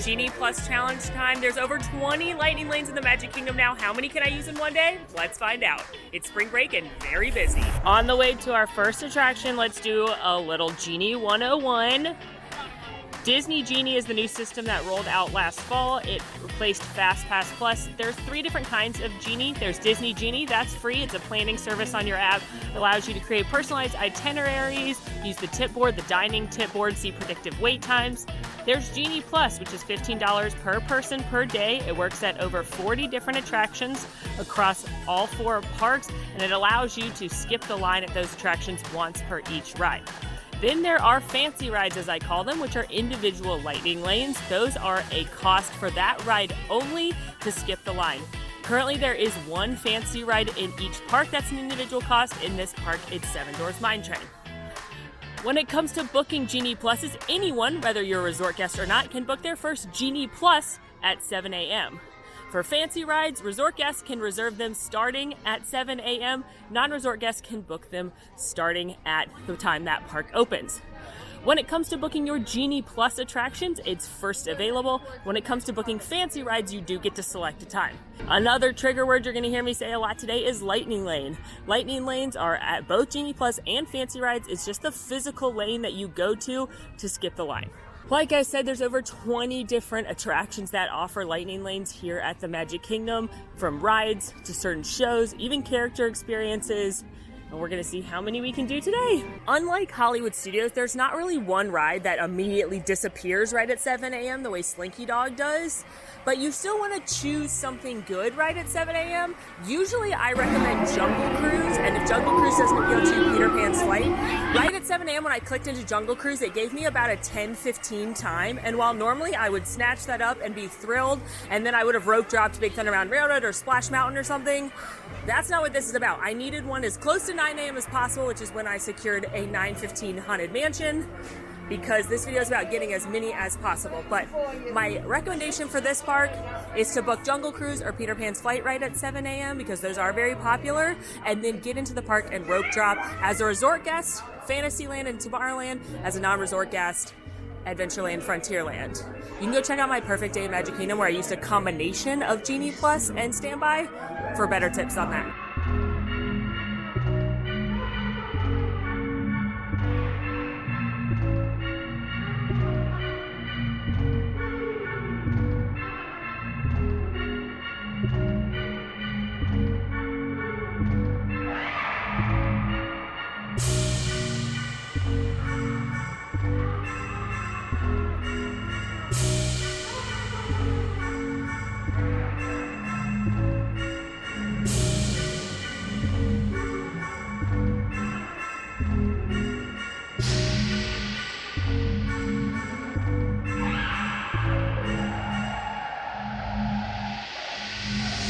Genie Plus challenge time. There's over 20 lightning lanes in the Magic Kingdom now. How many can I use in one day? Let's find out. It's spring break and very busy. On the way to our first attraction, let's do a little Genie 101. Disney Genie is the new system that rolled out last fall. It replaced FastPass Plus. There's 3 different kinds of Genie. There's Disney Genie, that's free. It's a planning service on your app. It allows you to create personalized itineraries, use the tip board, the dining tip board, see predictive wait times. There's Genie Plus, which is $15 per person per day. It works at over 40 different attractions across all 4 parks, and it allows you to skip the line at those attractions once per each ride. Then there are fancy rides, as I call them, which are individual lightning lanes. Those are a cost for that ride only to skip the line. Currently, there is 1 fancy ride in each park that's an individual cost. In this park, it's Seven Dwarfs Mine Train. When it comes to booking Genie Pluses, anyone, whether you're a resort guest or not, can book their first Genie Plus at 7 a.m. For fancy rides, resort guests can reserve them starting at 7 a.m. Non-resort guests can book them starting at the time that park opens. When it comes to booking your Genie Plus attractions, it's first available. When it comes to booking fancy rides, you do get to select a time. Another trigger word you're going to hear me say a lot today is lightning lane. Lightning lanes are at both Genie Plus and fancy rides. It's just the physical lane that you go to skip the line. Like I said, there's over 20 different attractions that offer lightning lanes here at the Magic Kingdom, from rides to certain shows, even character experiences. And we're gonna see how many we can do today. Unlike Hollywood Studios, there's not really one ride that immediately disappears right at 7 a.m. the way Slinky Dog does, but you still wanna choose something good right at 7 a.m. Usually I recommend Jungle Cruise, and if Jungle Cruise doesn't appeal to you, Peter Pan's Flight. Right at 7 a.m. when I clicked into Jungle Cruise, it gave me about a 10-15 time, and while normally I would snatch that up and be thrilled, and then I would have rope dropped Big Thunder Mountain Railroad or Splash Mountain or something, that's not what this is about. I needed one as close to 9 a.m. as possible, which is when I secured a 9:15 Haunted Mansion, because this video is about getting as many as possible. But my recommendation for this park is to book Jungle Cruise or Peter Pan's Flight right at 7 a.m. because those are very popular, and then get into the park and rope drop as a resort guest, Fantasyland and Tomorrowland; as a non-resort guest, Adventureland, Frontierland. You can go check out my Perfect Day in Magic Kingdom, where I used a combination of Genie Plus and Standby for better tips on that.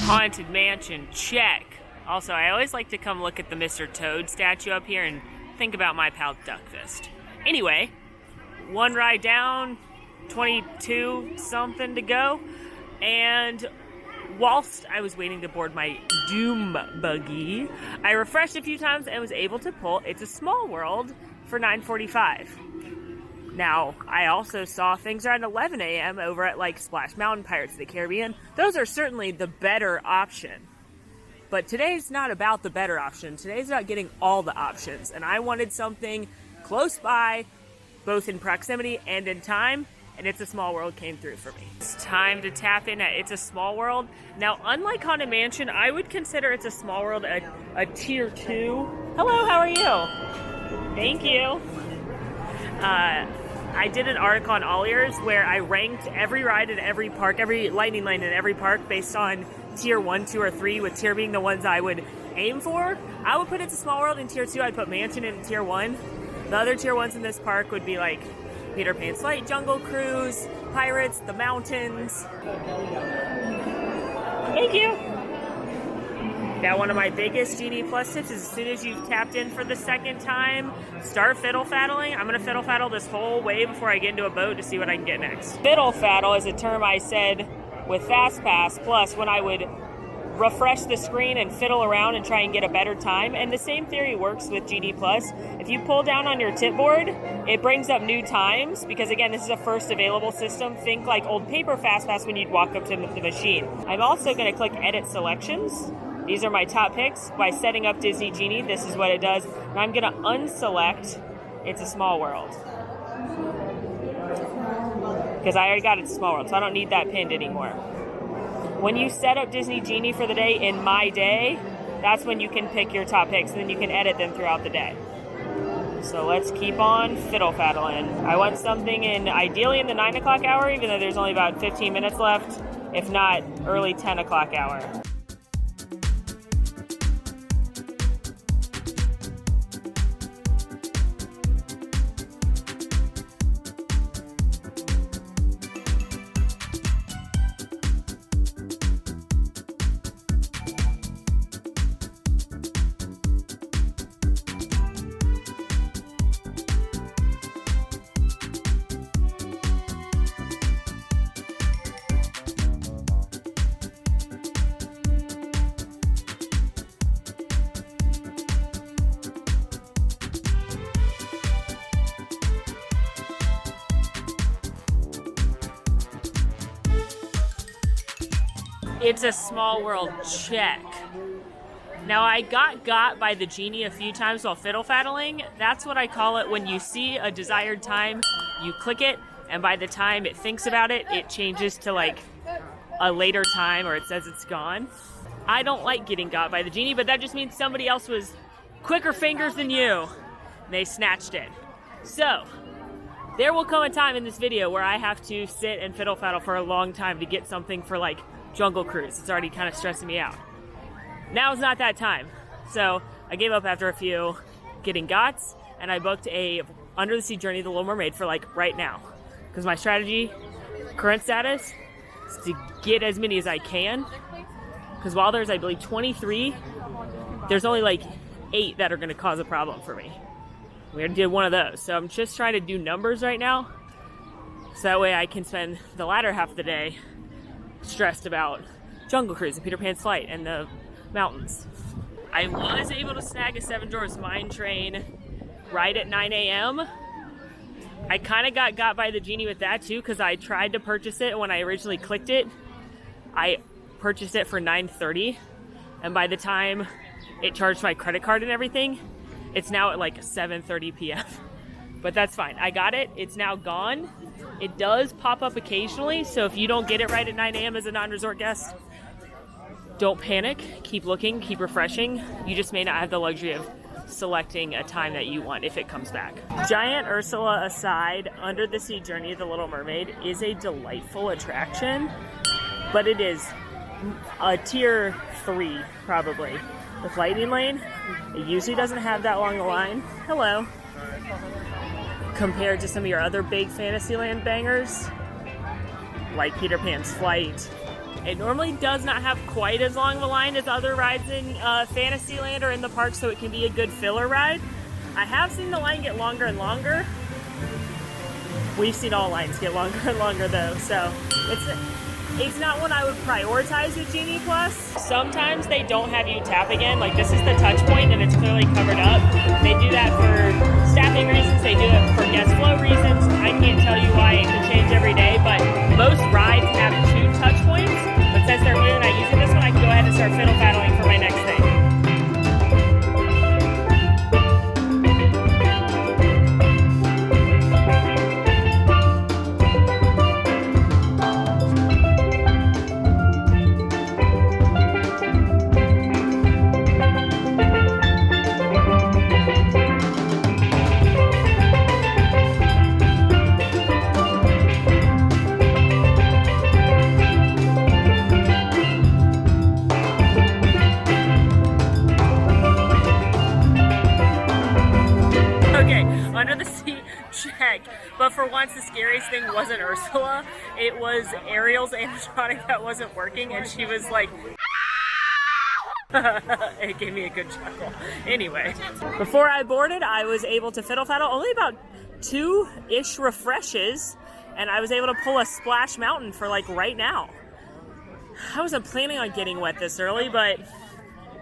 Haunted Mansion, check. Also, I always like to come look at the Mr. Toad statue up here and think about my pal Duckfist. Anyway, 1 ride down, 22 something to go, and whilst I was waiting to board my Doom Buggy, I refreshed a few times and was able to pull It's a Small World for $9.45. Now, I also saw things around 11 a.m. over at like Splash Mountain, Pirates of the Caribbean. Those are certainly the better option. But today's not about the better option. Today's about getting all the options. And I wanted something close by, both in proximity and in time, and It's a Small World came through for me. It's time to tap in at It's a Small World. Now, unlike Haunted Mansion, I would consider It's a Small World a tier 2. Hello, how are you? Thank you. I did an article on AllEars where I ranked every ride in every park, every lightning lane in every park based on tier 1, 2, or 3, with tier being the ones I would aim for. I would put It's a Small World in tier 2. I'd put Mansion in tier 1. The other tier 1s in this park would be like Peter Pan's Flight, Jungle Cruise, Pirates, the Mountains. Thank you. Now, one of my biggest Genie Plus tips is as soon as you've tapped in for the second time, start fiddle faddling. I'm going to fiddle faddle this whole way before I get into a boat to see what I can get next. Fiddle faddle is a term I said with FastPass Plus when I would refresh the screen and fiddle around and try and get a better time. And the same theory works with Genie Plus. If you pull down on your tip board, it brings up new times because, again, this is a first available system. Think like old paper FastPass when you'd walk up to the machine. I'm also going to click Edit Selections. These are my top picks. By setting up Disney Genie, this is what it does. And I'm going to unselect It's a Small World, because I already got It's a Small World, so I don't need that pinned anymore. When you set up Disney Genie for the day in My Day, that's when you can pick your top picks, and then you can edit them throughout the day. So let's keep on fiddle faddling. I want something ideally in the 9 o'clock hour, even though there's only about 15 minutes left, if not early 10 o'clock hour. It's a Small World, check. Now I got by the Genie a few times while fiddle faddling. That's what I call it when you see a desired time, you click it, and by the time it thinks about it, it changes to like a later time or it says it's gone. I don't like getting got by the Genie, but that just means somebody else was quicker fingers than you. They snatched it. So, there will come a time in this video where I have to sit and fiddle faddle for a long time to get something for like Jungle Cruise. It's already kind of stressing me out. Now's not that time. So I gave up after a few getting gots, and I booked a Under the Sea Journey of the Little Mermaid for like right now. Because my strategy, current status, is to get as many as I can. Because while there's, I believe, 23, there's only like 8 that are going to cause a problem for me. We already did one of those. So I'm just trying to do numbers right now. So that way I can spend the latter half of the day stressed about Jungle Cruise and Peter Pan's Flight and the mountains. I was able to snag a Seven Dwarfs Mine Train right at 9 a.m. I kind of got by the Genie with that too, because I tried to purchase it when I originally clicked it. I purchased it for $9.30, and by the time it charged my credit card and everything, it's now at like 7:30 p.m. But that's fine. I got it. It's now gone. It does pop up occasionally, so if you don't get it right at 9 a.m. as a non-resort guest, don't panic. Keep looking, keep refreshing. You just may not have the luxury of selecting a time that you want if it comes back. Giant Ursula aside, Under the Sea Journey of the Little Mermaid is a delightful attraction, but it is a tier 3 probably. With Lightning Lane, it usually doesn't have that long a line. Hello. Compared to some of your other big Fantasyland bangers, like Peter Pan's Flight. It normally does not have quite as long of a line as other rides in Fantasyland or in the park, so it can be a good filler ride. I have seen the line get longer and longer. We've seen all lines get longer and longer though, so it's not one I would prioritize with Genie Plus. Sometimes they don't have you tap again, like this is the touch point and it's clearly covered up. They do that for staffing reasons, they do it for guest flow reasons. I can't tell you why, it could change every day, but most rides have 2 touch points. But since they're new and I'm using this one, I can go ahead and start fiddle faddling for my next thing. But for once, the scariest thing wasn't Ursula. It was Ariel's animatronic that wasn't working, and she was like, it gave me a good chuckle. Anyway, before I boarded, I was able to fiddle faddle only about 2-ish refreshes, and I was able to pull a Splash Mountain for like right now. I wasn't planning on getting wet this early, but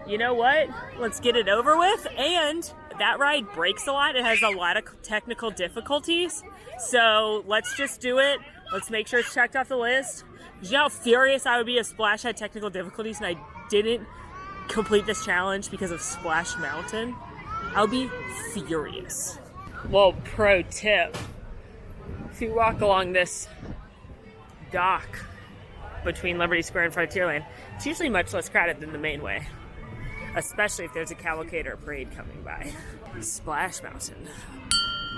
you know what? Let's get it over with. And that ride breaks a lot. It has a lot of technical difficulties. So let's just do it. Let's make sure it's checked off the list. You know how furious I would be if Splash had technical difficulties and I didn't complete this challenge because of Splash Mountain? I'll be furious. Well, pro tip. If you walk along this dock between Liberty Square and Frontierland, it's usually much less crowded than the main way. Especially if there's a cavalcade or a parade coming by. Splash Mountain,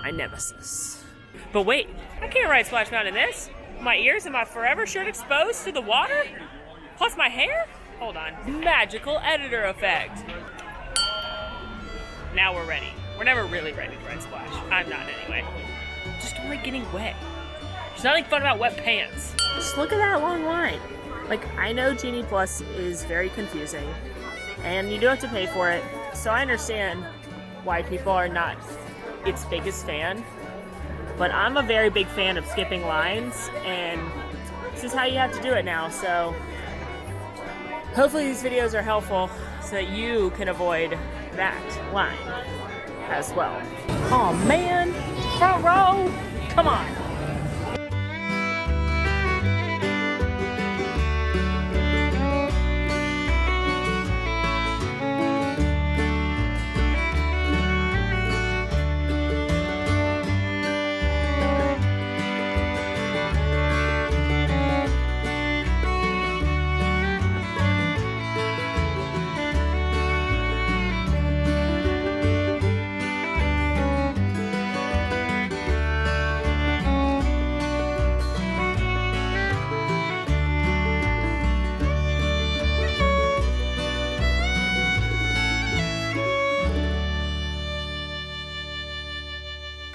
my nemesis. But wait, I can't ride Splash Mountain in this. My ears and my forever shirt exposed to the water? Plus my hair? Hold on. Magical editor effect. Now we're ready. We're never really ready to ride Splash. I'm not anyway. Just don't like getting wet. There's nothing fun about wet pants. Just look at that long line. Like, I know Genie Plus is very confusing, and you do have to pay for it, so I understand why people are not its biggest fan. But I'm a very big fan of skipping lines, and this is how you have to do it now, so hopefully these videos are helpful so that you can avoid that line as well. Oh man, front row, come on.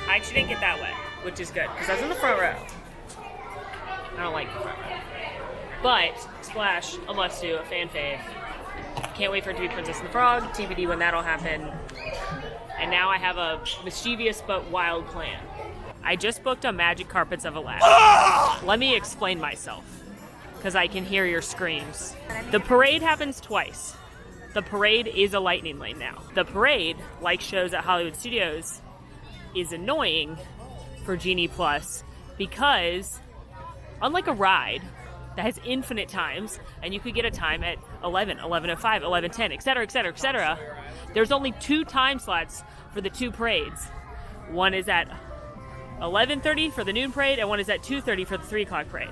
I actually didn't get that wet, which is good, because I was in the front row. I don't like the front row. But Splash, a must do, a fan fave. Can't wait for it to be Princess and the Frog, TBD when that'll happen. And now I have a mischievous but wild plan. I just booked a Magic Carpets of Aladdin. Let me explain myself, because I can hear your screams. The parade happens twice. The parade is a lightning lane now. The parade, like shows at Hollywood Studios, is annoying for Genie Plus because, unlike a ride that has infinite times, and you could get a time at 11, 11:05, 11:10, etc., etc., etc., there's only 2 time slots for the 2 parades. One is at 11:30 for the noon parade, and one is at 2:30 for the 3 o'clock parade.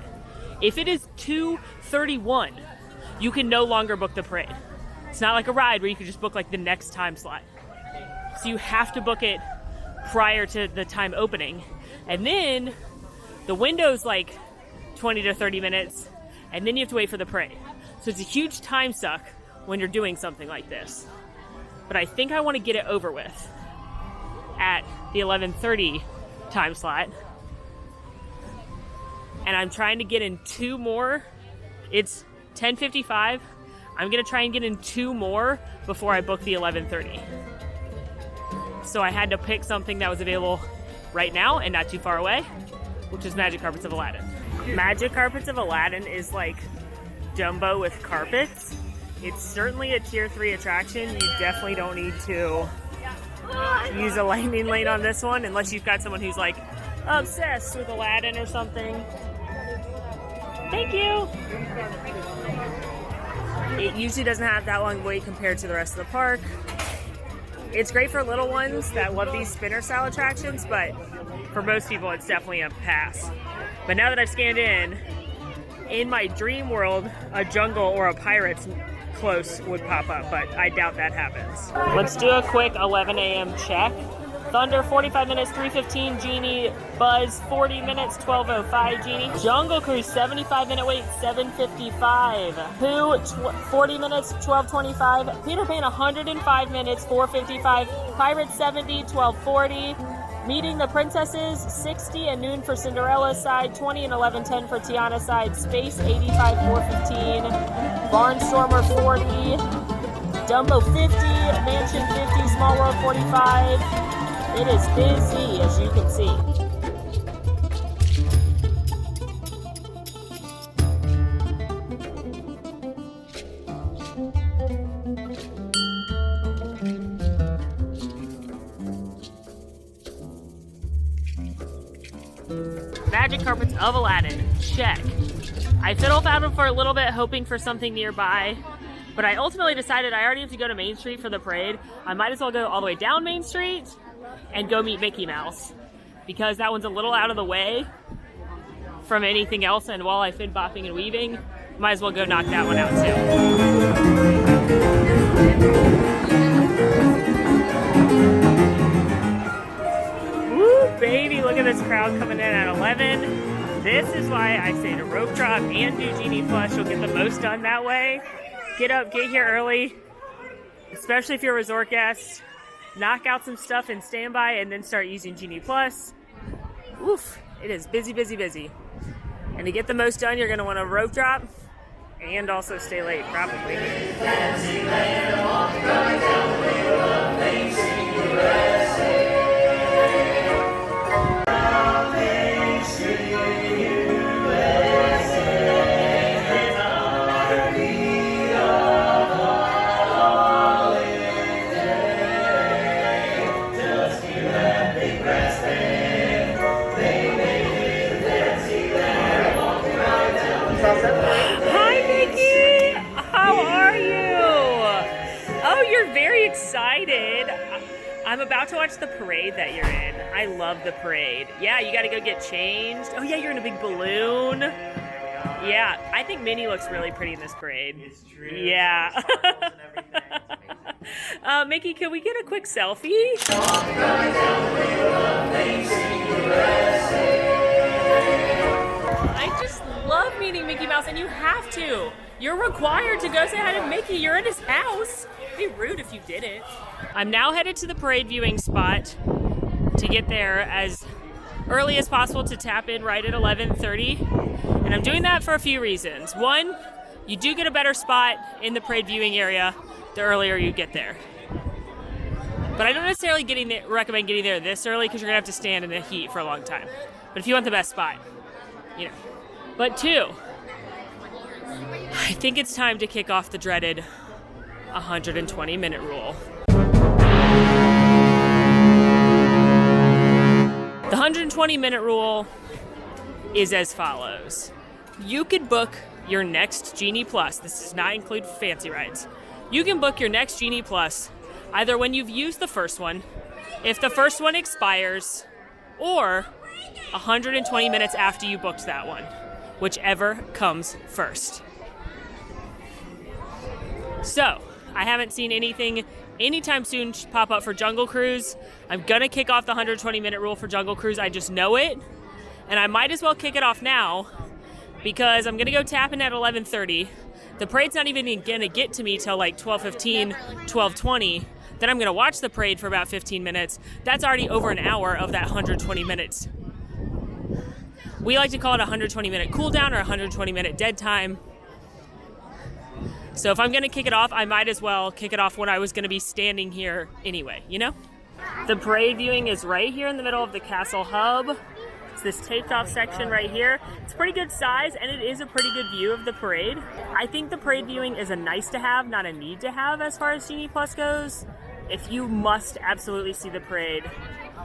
If it is 2:31, you can no longer book the parade. It's not like a ride where you can just book like the next time slot. So you have to book it prior to the time opening, and then the window's like 20 to 30 minutes, and then you have to wait for the parade. So it's a huge time suck when you're doing something like this. But I think I want to get it over with at the 11:30 time slot, and I'm trying to get in 2 more. It's 10:55. I'm gonna try and get in 2 more before I book the 11:30. So I had to pick something that was available right now and not too far away, which is Magic Carpets of Aladdin. Magic Carpets of Aladdin is like Dumbo with carpets. It's certainly a tier 3 attraction. You definitely don't need to use a lightning lane on this one unless you've got someone who's like obsessed with Aladdin or something. Thank you. It usually doesn't have that long wait compared to the rest of the park. It's great for little ones that love these spinner style attractions, but for most people it's definitely a pass. But now that I've scanned in my dream world, a jungle or a pirate's close would pop up, but I doubt that happens. Let's do a quick 11 a.m. check. Thunder, 45 minutes, 3:15, Genie. Buzz, 40 minutes, 12:05, Genie. Jungle Cruise, 75-minute wait, 7:55. Pooh, 40 minutes, 12:25. Peter Pan, 105 minutes, 4:55. Pirates, 70, 12:40. Meeting the Princesses, 60 and noon for Cinderella's side, 20 and 11:10 for Tiana's side. Space, 85, 4:15. Barnstormer, 40. Dumbo, 50. Mansion, 50. Small World, 45. It is busy, as you can see. Magic Carpets of Aladdin. Check. I fiddle-faddled for a little bit, hoping for something nearby, but I ultimately decided I already have to go to Main Street for the parade. I might as well go all the way down Main Street and go meet Mickey Mouse, because that one's a little out of the way from anything else, and while I fid bopping and weaving, might as well go knock that one out too. Woo, baby, look at this crowd coming in at 11. This is why I say to rope drop and do Genie Plus. You'll get the most done that way. Get up, get here early, especially if you're a resort guest. Knock out some stuff in standby and then start using Genie Plus. Oof, it is busy, busy, busy. And to get the most done, you're going to want to rope drop and also stay late, probably. Excited. I'm about to watch the parade that you're in. I love the parade. Yeah, you got to go get changed. Oh yeah, you're in a big balloon. Yeah, I think Minnie looks really pretty in this parade. It's true. Yeah. Mickey, can we get a quick selfie? I just love meeting Mickey Mouse, and you have to. You're required to go say hi to Mickey. You're in his house. It'd be rude if you didn't. I'm now headed to the parade viewing spot to get there as early as possible to tap in right at 11:30. And I'm doing that for a few reasons. One, you do get a better spot in the parade viewing area the earlier you get there. But I don't necessarily recommend getting there this early because you're gonna have to stand in the heat for a long time. But if you want the best spot, you know. But two, I think it's time to kick off the dreaded 120-minute rule. The 120-minute rule is as follows. You could book your next Genie Plus. This does not include fancy rides. You can book your next Genie Plus either when you've used the first one, if the first one expires, or 120 minutes after you booked that one, whichever comes first. So, I haven't seen anything anytime soon pop up for Jungle Cruise. I'm gonna kick off the 120-minute rule for Jungle Cruise. I just know it, and I might as well kick it off now because I'm gonna go tap in at 11:30. The parade's not even gonna get to me till like 12:15, 12:20. Then I'm gonna watch the parade for about 15 minutes. That's already over an hour of that 120 minutes. We like to call it a 120-minute cool down or 120-minute dead time. So if I'm gonna kick it off, I might as well kick it off when I was gonna be standing here anyway, you know? The parade viewing is right here in the middle of the castle hub. It's this taped off section right here. It's pretty good size and it is a pretty good view of the parade. I think the parade viewing is a nice to have, not a need to have as far as Genie Plus goes. If you must absolutely see the parade,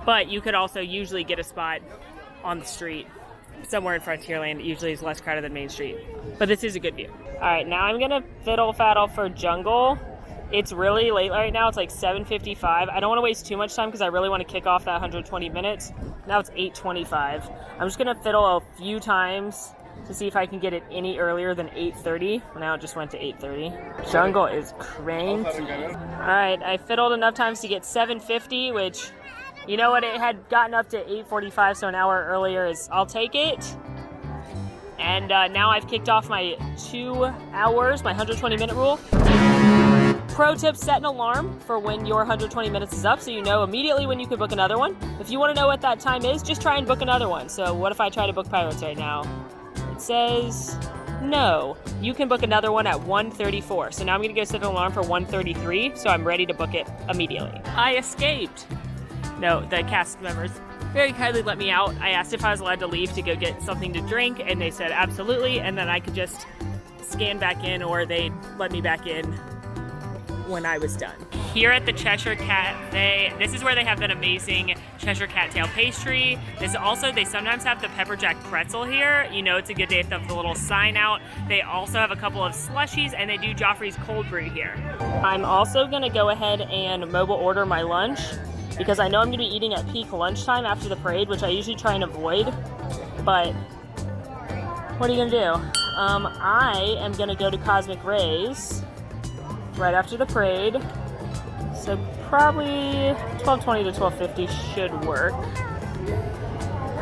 but you could also usually get a spot on the street somewhere in Frontierland. It usually is less crowded than Main Street, but this is a good view. All right, now I'm gonna fiddle faddle for Jungle. It's really late right now. It's like 7:55. I don't want to waste too much time because I really want to kick off that 120 minutes. Now it's 8:25. I'm just gonna fiddle a few times to see if I can get it any earlier than 8:30. Now it just went to 8:30. Jungle is cranky. All right, I fiddled enough times to get 7:50, which, you know what, it had gotten up to 8:45, so an hour earlier is, I'll take it. And now I've kicked off my 2 hours, my 120-minute rule. Pro tip, set an alarm for when your 120 minutes is up so you know immediately when you can book another one. If you want to know what that time is, just try and book another one. So what if I try to book Pirates right now? It says no. You can book another one at 1:34. So now I'm going to go set an alarm for 1:33 so I'm ready to book it immediately. I escaped. No, the cast members very kindly let me out. I asked if I was allowed to leave to go get something to drink, and they said absolutely, and then I could just scan back in, or they'd let me back in when I was done. Here at the Cheshire Cafe, this is where they have that amazing Cheshire Cattail pastry. This also, they sometimes have the pepper jack pretzel here. You know it's a good day if they have the little sign out. They also have a couple of slushies, and they do Joffrey's cold brew here. I'm also gonna go ahead and mobile order my lunch because I know I'm gonna be eating at peak lunchtime after the parade, which I usually try and avoid, but what are you gonna do? I am gonna go to Cosmic Rays right after the parade. So probably 12:20 to 12:50 should work.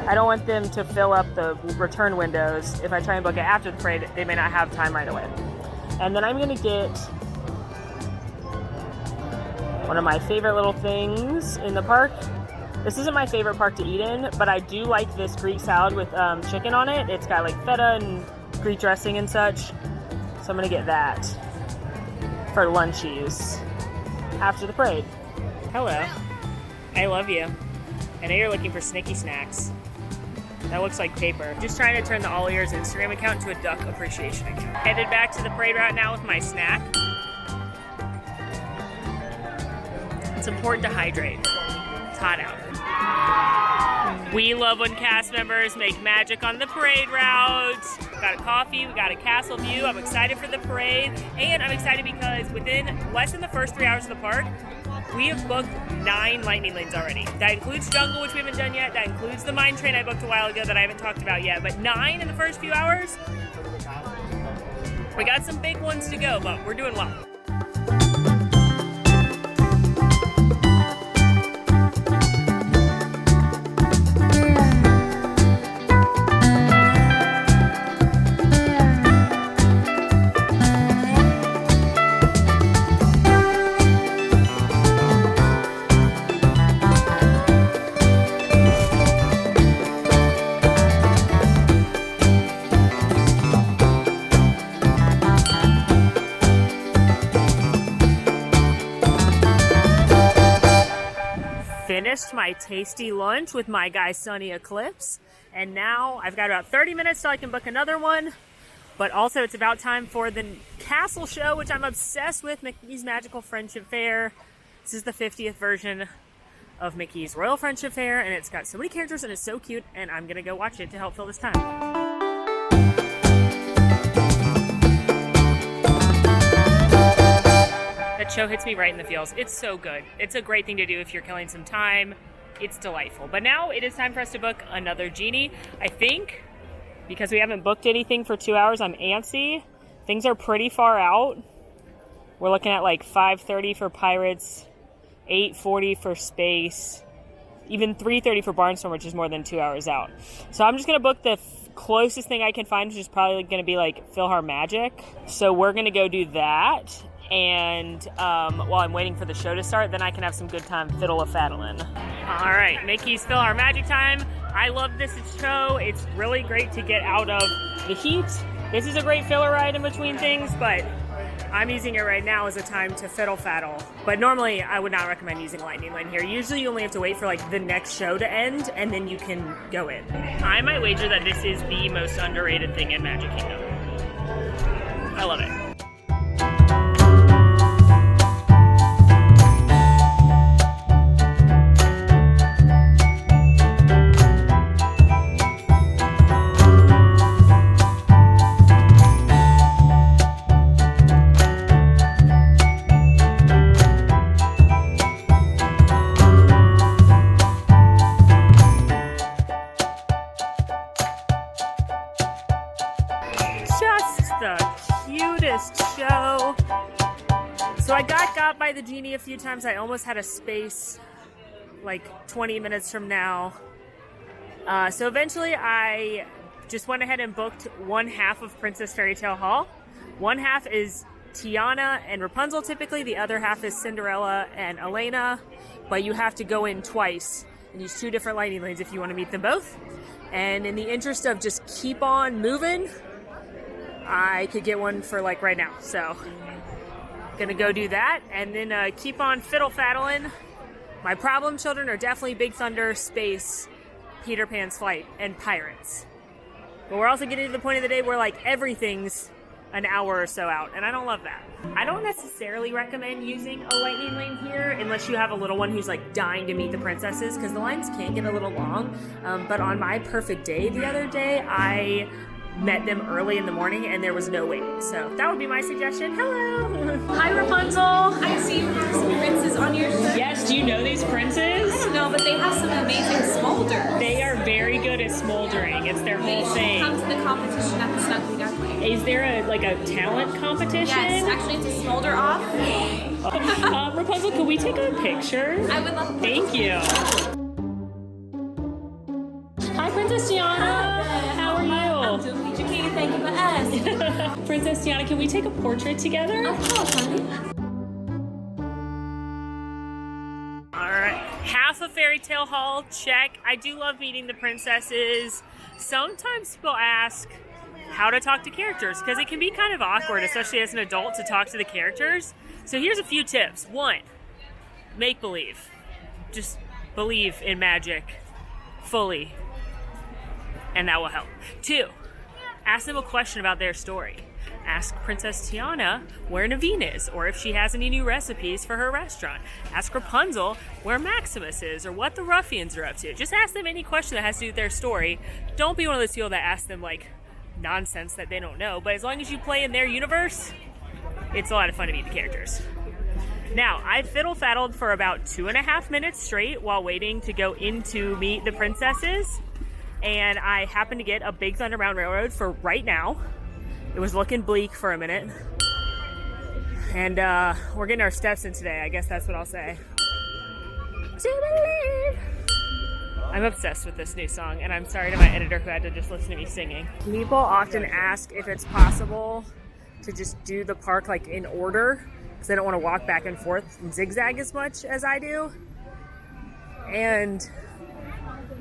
I don't want them to fill up the return windows. If I try and book it after the parade, they may not have time right away. And then I'm gonna get one of my favorite little things in the park. This isn't my favorite park to eat in, but I do like this Greek salad with chicken on it. It's got like feta and Greek dressing and such. So I'm gonna get that for lunchies after the parade. Hello. I love you. I know you're looking for snicky snacks. That looks like paper. Just trying to turn the AllEars Instagram account into a duck appreciation account. Headed back to the parade route now with my snack. It's important to hydrate. It's hot out. We love when cast members make magic on the parade route. We got a coffee, we got a castle view. I'm excited for the parade, and I'm excited because within less than the first 3 hours of the park, we have booked 9 lightning lanes already. That includes Jungle, which we haven't done yet. That includes the mine train I booked a while ago that I haven't talked about yet. But 9 in the first few hours. We got some big ones to go, but we're doing well. Finished my tasty lunch with my guy Sunny Eclipse, and now I've got about 30 minutes till I can book another one. But also it's about time for the castle show, which I'm obsessed with, Mickey's Magical Friendship Fair. This is the 50th version of Mickey's Royal Friendship Fair, and it's got so many characters and it's so cute, and I'm gonna go watch it to help fill this time. That show hits me right in the feels. It's so good. It's a great thing to do if you're killing some time. It's delightful. But now it is time for us to book another Genie. I think because we haven't booked anything for 2 hours, I'm antsy. Things are pretty far out. We're looking at like 5:30 for Pirates, 8:40 for Space, even 3:30 for Barnstormer, which is more than 2 hours out. So I'm just going to book the closest thing I can find, which is probably going to be like Philhar Magic. So we're going to go do that. And while I'm waiting for the show to start, then I can have some good time Fiddle faddling. All right, Mickey's Philhar Magic time. I love this show. It's really great to get out of the heat. This is a great filler ride in between things, but I'm using it right now as a time to fiddle faddle. But normally I would not recommend using Lightning Lane here. Usually you only have to wait for like the next show to end and then you can go in. I might wager that this is the most underrated thing in Magic Kingdom. I love it. Show. So I got by the Genie a few times. I almost had a space like 20 minutes from now. So eventually I just went ahead and booked one half of Princess Fairy Tale Hall. One half is Tiana and Rapunzel typically. The other half is Cinderella and Elena. But you have to go in twice and use 2 different lightning lanes if you want to meet them both. And in the interest of just keep on moving, I could get one for like right now. So gonna go do that and then keep on fiddle faddling. My problem children are definitely Big Thunder, Space, Peter Pan's Flight, and Pirates. But we're also getting to the point of the day where like everything's an hour or so out, and I don't love that. I don't necessarily recommend using a lightning lane here unless you have a little one who's like dying to meet the princesses, because the lines can get a little long. But on my perfect day the other day, I met them early in the morning and there was no waiting. So that would be my suggestion. Hello! Hi, Rapunzel! I see you have some princes on your shirt. Yes, do you know these princes? I don't know, but they have some amazing smolders. They are very good at smoldering. It's their whole thing. Come to the competition at the Snuggly Duckling. Is there a talent competition? Yes, actually it's a smolder off. Rapunzel, could we take a picture? I would love to. Thank you. Hi, Princess Tiana. How are you? I'm doing peachy keen, thank you for asking. Princess Tiana, can we take a portrait together? Of course, honey. Alright, half a fairy tale haul, check. I do love meeting the princesses. Sometimes people ask how to talk to characters, because it can be kind of awkward, especially as an adult, to talk to the characters. So here's a few tips. 1, make believe. Just believe in magic fully, and that will help. 2, ask them a question about their story. Ask Princess Tiana where Naveen is, or if she has any new recipes for her restaurant. Ask Rapunzel where Maximus is, or what the ruffians are up to. Just ask them any question that has to do with their story. Don't be one of those people that ask them like nonsense that they don't know, but as long as you play in their universe, it's a lot of fun to meet the characters. Now, I fiddle-faddled for about 2.5 minutes straight while waiting to go in to meet the princesses, and I happened to get a Big Thunder Mountain Railroad for right now. It was looking bleak for a minute, and we're getting our steps in today. I guess that's what I'll say. To believe. I'm obsessed with this new song, and I'm sorry to my editor who had to just listen to me singing. People often ask if it's possible to just do the park like in order, because they don't want to walk back and forth and zigzag as much as I do. And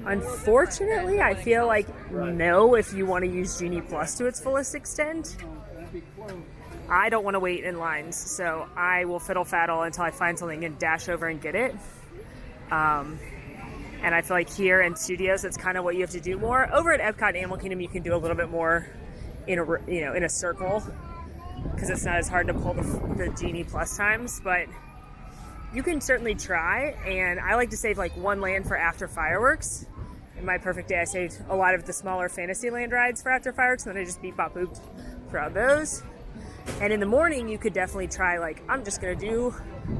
unfortunately, I feel like no, if you want to use Genie Plus to its fullest extent. I don't want to wait in lines, so I will fiddle-faddle until I find something and dash over and get it. And I feel like here in studios, that's kind of what you have to do more. Over at Epcot and Animal Kingdom, you can do a little bit more in a circle, because it's not as hard to pull the Genie Plus times, but you can certainly try. And I like to save like one land for after fireworks. In my perfect day, I saved a lot of the smaller Fantasyland rides for after fireworks, and then I just beep bop booped throughout those. And in the morning, you could definitely try like, I'm just gonna do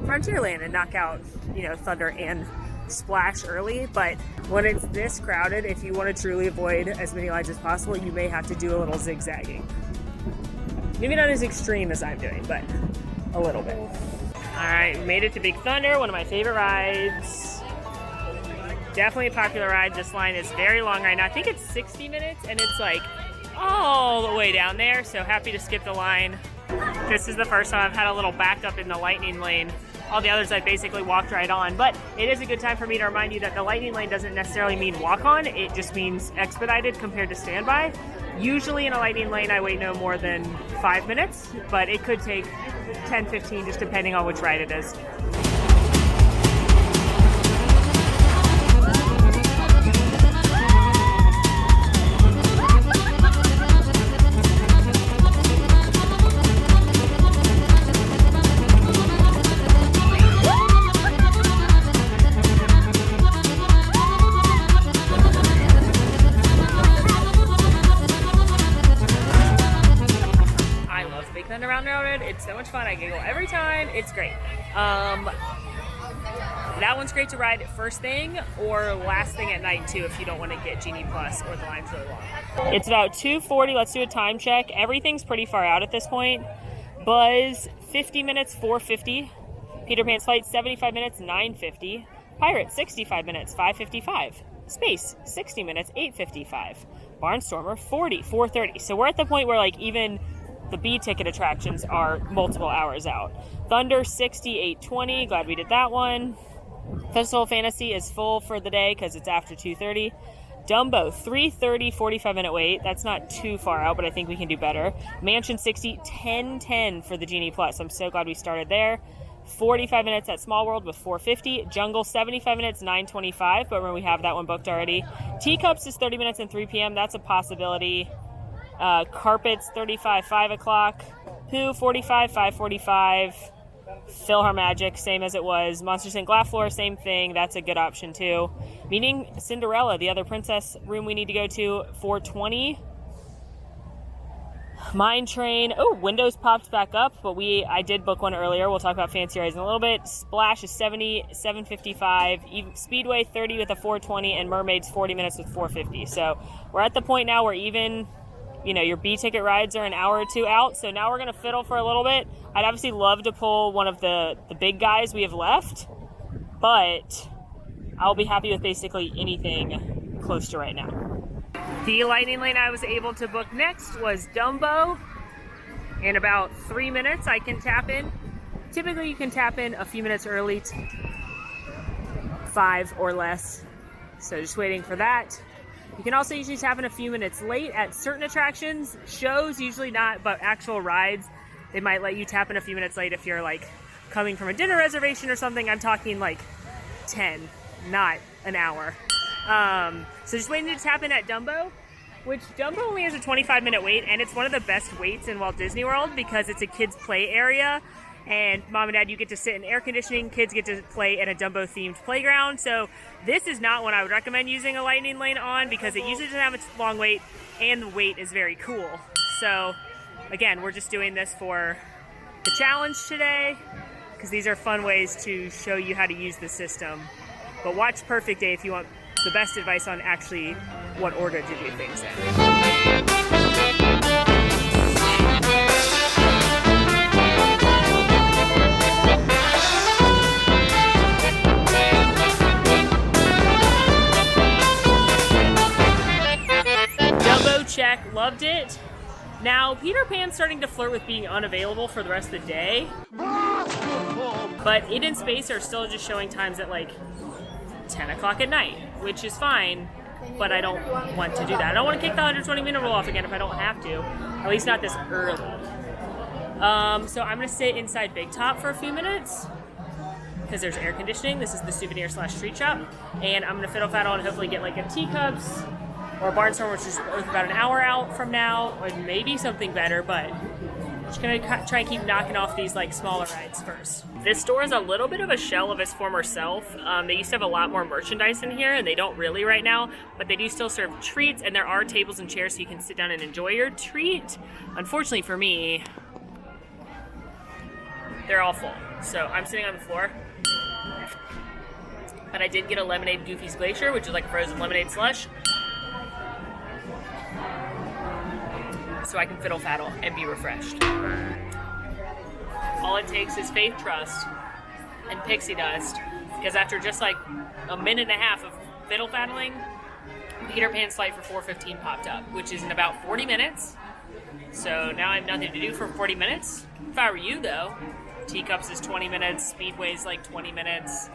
Frontierland and knock out, Thunder and Splash early. But when it's this crowded, if you want to truly avoid as many lines as possible, you may have to do a little zigzagging. Maybe not as extreme as I'm doing, but a little bit. All right, made it to Big Thunder, one of my favorite rides. Definitely a popular ride. This line is very long right now. I think it's 60 minutes, and it's like all the way down there, so happy to skip the line. This is the first time I've had a little backup in the lightning lane. All the others I basically walked right on, but it is a good time for me to remind you that the lightning lane doesn't necessarily mean walk on, it just means expedited compared to standby. Usually in a lightning lane I wait no more than 5 minutes, but it could take 10, 15 just depending on which ride it is. It's so much fun. I giggle every time. It's great. That one's great to ride first thing or last thing at night too if you don't want to get Genie Plus or the line's really long. It's about 2:40. Let's do a time check. Everything's pretty far out at this point. Buzz, 50 minutes, 4:50. Peter Pan's Flight, 75 minutes, 9:50. Pirate, 65 minutes, 5:55. Space, 60 minutes, 8:55. Barnstormer, 40, 4:30. So we're at the point where like even the B ticket attractions are multiple hours out. Thunder, 60, 8:20. Glad we did that one. Festival of Fantasy is full for the day because it's after 2:30. Dumbo, 3:30, 45-minute wait. That's not too far out, but I think we can do better. Mansion 60, 10:10 for the Genie Plus. I'm so glad we started there. 45 minutes at Small World with 4:50. Jungle, 75 minutes, 9:25, but we have that one booked already. Teacups is 30 minutes and 3 p.m. That's a possibility. Carpets 35, 5 o'clock. Pooh 45, 5:45. PhilharMagic, same as it was. Monsters Inc. Laugh Floor, same thing. That's a good option too. Meeting Cinderella, the other princess room we need to go to, 4:20. Mine Train. Oh, Windows popped back up, but I did book one earlier. We'll talk about Fancy Rides in a little bit. Splash is 70, 7:55. Speedway 30 with a 4:20, and Mermaid's 40 minutes with 4:50. So we're at the point now where even, your B ticket rides are an hour or two out. So now we're going to fiddle for a little bit. I'd obviously love to pull one of the big guys we have left, but I'll be happy with basically anything close to right now. The lightning lane I was able to book next was Dumbo. In about 3 minutes, I can tap in. Typically, you can tap in a few minutes early, 5 or less. So just waiting for that. You can also usually tap in a few minutes late at certain attractions. Shows, usually not, but actual rides, they might let you tap in a few minutes late if you're like coming from a dinner reservation or something. I'm talking like 10, not an hour. So just waiting to tap in at Dumbo, which Dumbo only has a 25-minute wait, and it's one of the best waits in Walt Disney World because it's a kids' play area, and Mom and Dad, you get to sit in air conditioning, kids get to play in a Dumbo-themed playground. So this is not one I would recommend using a lightning lane on because it usually doesn't have a long wait, and the wait is very cool. So again, we're just doing this for the challenge today because these are fun ways to show you how to use the system. But watch Perfect Day if you want the best advice on actually what order to do things in. Dumbo check, loved it. Now, Peter Pan's starting to flirt with being unavailable for the rest of the day. But It in Space are still just showing times at like 10 o'clock at night, which is fine, but I don't want to do that. I don't want to kick the 120-minute rule off again if I don't have to, at least not this early. So I'm going to sit inside Big Top for a few minutes because there's air conditioning. This is the souvenir/street shop, and I'm going to fiddle faddle and hopefully get like a Teacups or a barnstormer, which is both about an hour out from now, or maybe something better, but just gonna try and keep knocking off these like smaller rides first. This store is a little bit of a shell of its former self. They used to have a lot more merchandise in here, and they don't really right now, but they do still serve treats, and there are tables and chairs so you can sit down and enjoy your treat. Unfortunately for me, they're all full, so I'm sitting on the floor. But I did get a lemonade Goofy's Glacier, which is like frozen lemonade slush, so I can fiddle faddle and be refreshed. All it takes is faith, trust, and pixie dust, because after just like a minute and a half of fiddle faddling, Peter Pan's flight for 4:15 popped up, which is in about 40 minutes. So now I have nothing to do for 40 minutes. If I were you though, Teacups is 20 minutes, Speedway's like 20 minutes,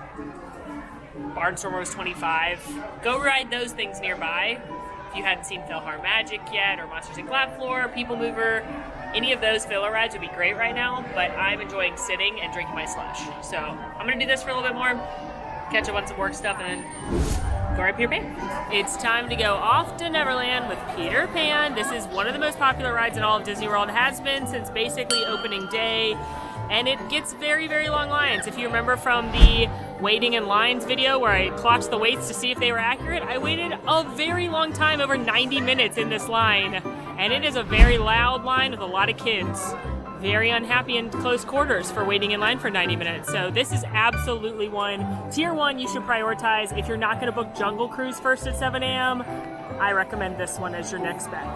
Barnstormer was 25. Go ride those things nearby. If you hadn't seen PhilharMagic yet, or Monsters Inc. Laugh Floor, People Mover, any of those filler rides would be great right now, but I'm enjoying sitting and drinking my slush. So I'm gonna do this for a little bit more, catch up on some work stuff, and then go ride Peter Pan. It's time to go off to Neverland with Peter Pan. This is one of the most popular rides in all of Disney World. It has been since basically opening day, and it gets very, very long lines. If you remember from the waiting in lines video where I clocked the waits to see if they were accurate, I waited a very long time, over 90 minutes in this line, and it is a very loud line with a lot of kids. Very unhappy in close quarters for waiting in line for 90 minutes. So this is absolutely one. Tier 1 you should prioritize. If you're not going to book Jungle Cruise first at 7 a.m., I recommend this one as your next bet.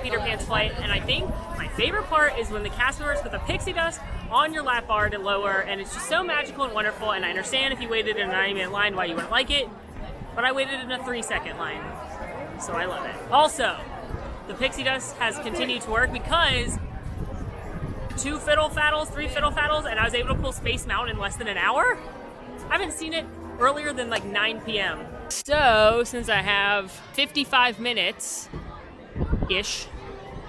Peter Pan's flight, and I think my favorite part is when the cast members put the pixie dust on your lap bar to lower, and it's just so magical and wonderful. And I understand if you waited in a 90-minute line why you wouldn't like it, but I waited in a 3-second line, so I love it. Also, the pixie dust has continued to work because 3 fiddle faddles, and I was able to pull Space Mountain in less than an hour. I haven't seen it earlier than like 9 p.m. So, since I have 55 minutes-ish